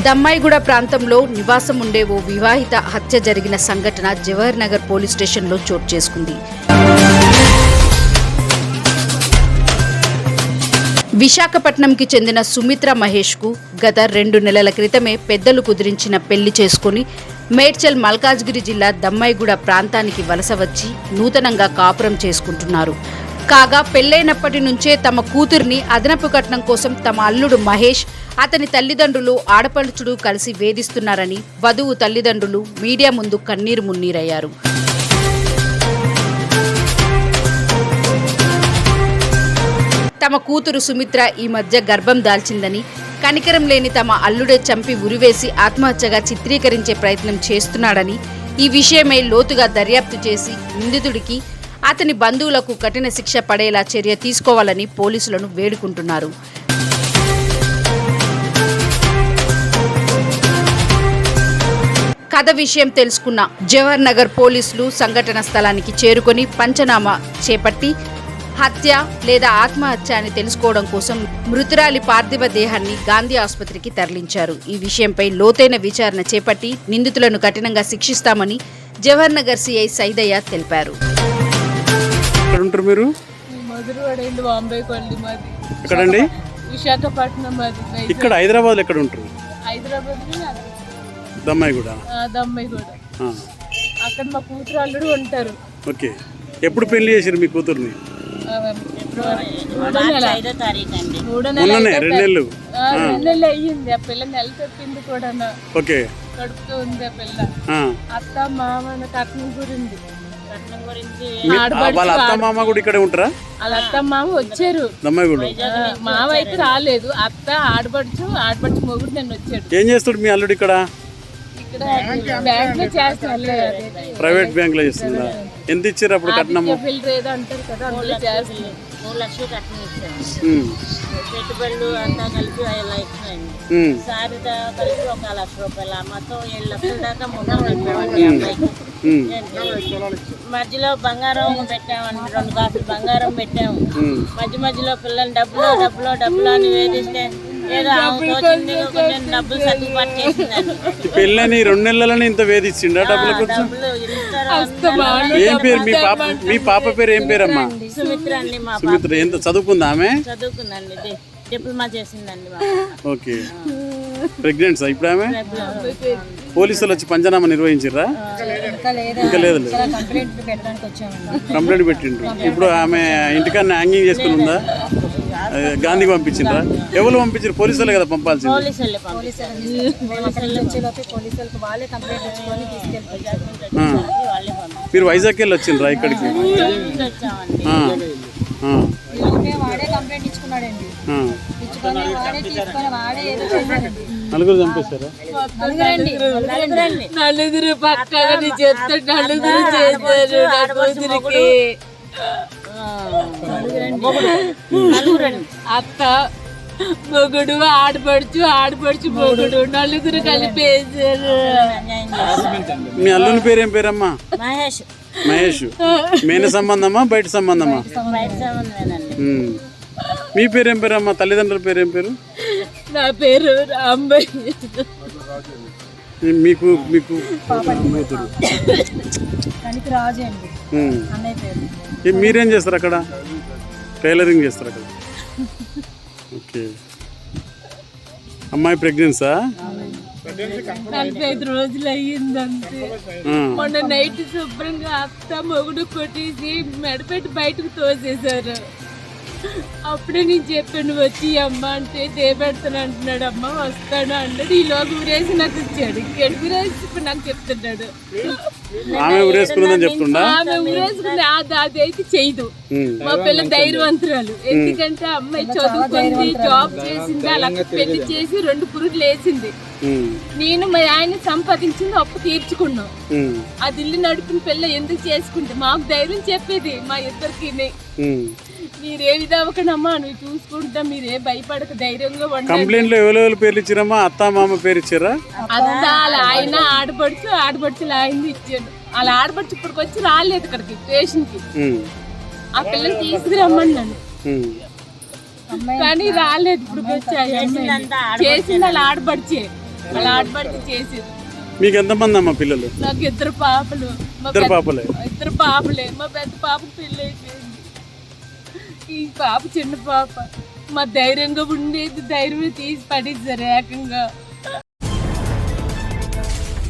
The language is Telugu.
దమ్మాయిగూడ ప్రాంతంలో నివాసం ఉండే ఓ వివాహిత హత్య జరిగిన సంఘటన జవహర్ నగర్ పోలీస్ స్టేషన్లో చోటు చేసుకుంది. విశాఖపట్నంకి చెందిన సుమిత్ర మహేష్కు గత 2 నెలల క్రితమే పెద్దలు కుదిరించిన పెళ్లి చేసుకుని మేడ్చల్ మల్కాజ్గిరి జిల్లా దమ్మాయిగూడ ప్రాంతానికి వలస వచ్చి నూతనంగా కాపురం చేసుకుంటున్నారు. కాగా పెళ్లైనప్పటి నుంచే తమ కూతుర్ని అదనపు కట్నం కోసం తమ అల్లుడు మహేష్, అతని తల్లిదండ్రులు, ఆడపడుచుడు కలిసి వేధిస్తున్నారని వధువు తల్లిదండ్రులు మీడియా ముందు కన్నీరు మున్నీరయ్యారు. తమ కూతురు సుమిత్ర ఈ మధ్య గర్భం దాల్చిందని, కనికరం లేని తమ అల్లుడే చంపి ఉరివేసి ఆత్మహత్యగా చిత్రీకరించే ప్రయత్నం చేస్తున్నాడని, ఈ విషయమై లోతుగా దర్యాప్తు చేసి నిందితుడికి, అతని బంధువులకు కఠిన శిక్ష పడేలా చర్య తీసుకోవాలని పోలీసులను వేడుకుంటున్నారు. కథ విషయం తెలుసుకున్న జవహర్ నగర్ పోలీసులు సంఘటన స్థలానికి చేరుకొని పంచనామా చేపట్టి హత్య లేదా ఆత్మహత్య అని తెలుసుకోవడం కోసం మృతురాలి పార్థివ దేహాన్ని గాంధీ ఆసుపత్రికి తరలించారు. ఈ విషయంపై లోతైన విచారణ చేపట్టి నిందితులను కఠినంగా శిక్షిస్తామని జవహర్ నగర్ సిఐ సైదయ్య తెలిపారు. విశాఖపట్నం. ఇక్కడ హైదరాబాద్ ఎక్కడ ఉంటారు? దమ్మాయిగూడ. అక్కడ మా కూతురు అల్లుడు ఉంటారు. ఓకే. ఎప్పుడు పెళ్లి చేశారు మీ కూతుర్ని? 2 నెలలు అయ్యింది. ఆ పిల్ల నెల తప్పింది కూడా. ఓకే. కడుపుతూ ఉంది ఆ పిల్ల. అత్త మామ కట్నం గురించి వాళ్ళ అత్త మామ కూడా ఇక్కడ ఉంటారా? వాళ్ళ అత్త మామ వచ్చారు దమ్మాయిగూడ. మామ అయితే రాలేదు. అత్త ఆడపడుచు మొగుడు నేను వచ్చాడు. ఏం చేస్తాడు మీ అల్లుడు ఇక్కడ? బ్యాంక్ లో చేస్తాను. ప్రైవేట్ బ్యాంక్ లో చేస్తుందా? ఎంత ఇచ్చారు అప్పుడు కట్నం? అంటారు కదా, అందులో చేస్తాను. 3 లక్షలు కట్నం ఇచ్చాము. పెట్టుబడులు అంతా కలిపి 5 లక్షలు. సారితో కలిపి 1 లక్ష రూపాయలు. మొత్తం 7 లక్షల దాకా ముందు పెట్టామండి అమ్మాయికి. మధ్యలో బంగారం పెట్టామండి. 2 కాసులు బంగారం పెట్టాము. మధ్యలో పిల్లలు డబ్బులు అని వేధిస్తే ఏదో డబ్బులు సర్దుబాటు చేసిందండి. పెళ్ళని 2 నెలలని ఇంత వేధించిండా? డబ్బులు ఏం పేరు మీ పాప పేరు? ఏం పేరమ్మా? సుమిత్ర అండి. మా సుమిత్ర ఎంత చదువుకుందా ఆమె? చదువుకుందండి, డిప్లొమా చేసిందండి. ఓకే. ప్రెగ్నెంట్సా ఇప్పుడు ఆమె? పోలీసులు వచ్చి పంచనామా నిర్వహించారా? ఇంకా లేదు. కంప్లైంట్ పెట్టిండ్రు. ఇప్పుడు ఆమె ఇంటికన్నా హ్యాంగింగ్ చేసుకుని ఉందా? గాంధీకి పంపించిండ్రా? ఎవరు పంపించారు? పోలీసులే కదా పంపాల్సింది. మీరు వైజాగ్ వెళ్ళి వచ్చిండ్రా ఇక్కడికి? నలుగురు చంపేశారా? నలుగురు పక్కన చెప్తే నలుగురు చేశారు. అత్త మొగుడు, ఆడపడుచు మొగుడు, నలుగురు కలిపేశారు. మీ అల్లుని పేరు ఏం పేరమ్మా? మహేష్. మేన సంబంధమా బయట సంబంధమా? మీ పేరేం పేరమ్మా? తల్లిదండ్రుల పేరు ఏం పేరు? నా పేరు రాంబయ్య. మీకు మీరేం చేస్తారు అక్కడ? టైలరింగ్ చేస్తారు అక్కడ. ఓకే. అమ్మాయి ప్రెగ్నెన్సా? 45 రోజులు అయ్యిందంతే. మొన్న నైట్ శుభ్రంగా అత్త మొగుడు కొట్టేసి మెడపెట్టి బయటకు తోసేశారు. అప్పుడే నేను చెప్పాను వచ్చి అమ్మ అంటే దేపెడతాను అంటున్నాడు. అమ్మ వస్తాను అన్నాడు. ఈలోగా ఊరేసి నాకు ఇచ్చాడు. ఊరేసి ఇప్పుడు నాకు చెప్తున్నాడు. ఆమె ఊరేసుకుంది. అది అయితే చేయదు. మా పిల్ల ధైర్యవంతురాలు. ఎందుకంటే అమ్మాయి చదువుకుంది, జాబ్ చేసింది, అలా పెళ్లి చేసి 2 పురుగులు వేసింది. నేను మా ఆయన సంపాదించింది అప్పు తీర్చుకున్నాం. అది ఇల్లు నడిపిన పిల్ల ఎందుకు చేసుకుంటే మాకు ధైర్యం చెప్పేది మా ఇద్దరికి. మీరే విధవకనమ్మా, నువ్వు చూసుకుంటా, మీరే భయపడక ధైర్యంగా ఉండండి. కంప్లైంట్ లో ఎవరెవరు పేర్లు ఇచ్చారమ్మా? అత్త మామ పేరు ఇచ్చారా? అత్త ఆయన ఆడపడుచులు ఆయన ఇచ్చాడు. వాళ్ళ ఆడపడుచు ఇప్పటికి వచ్చి రాలేదు ఇక్కడికి స్టేషన్ కి. ఆ పిల్లలు తీసుకురమ్మన్నాను. కానీ రాలేదు. ఇప్పుడు వచ్చాయి. చేసిందంతా చేసింది వాళ్ళ ఆడపడిచే, వాళ్ళ ఆడపడిచి చేసింది. మీకు ఎంతమంది అమ్మ పిల్లలు? నాకు ఇద్దరు పాపలు. ఇద్దరు పాపలే? ఇద్దరు పాపలే. మా పెద్ద పాపకు పెళ్ళి అయిపోయింది. ఈ పాప చిన్న పాప. మా ధైర్యంగా ఉండేది, ధైర్యం తీసి పడేసారు ఏకంగా.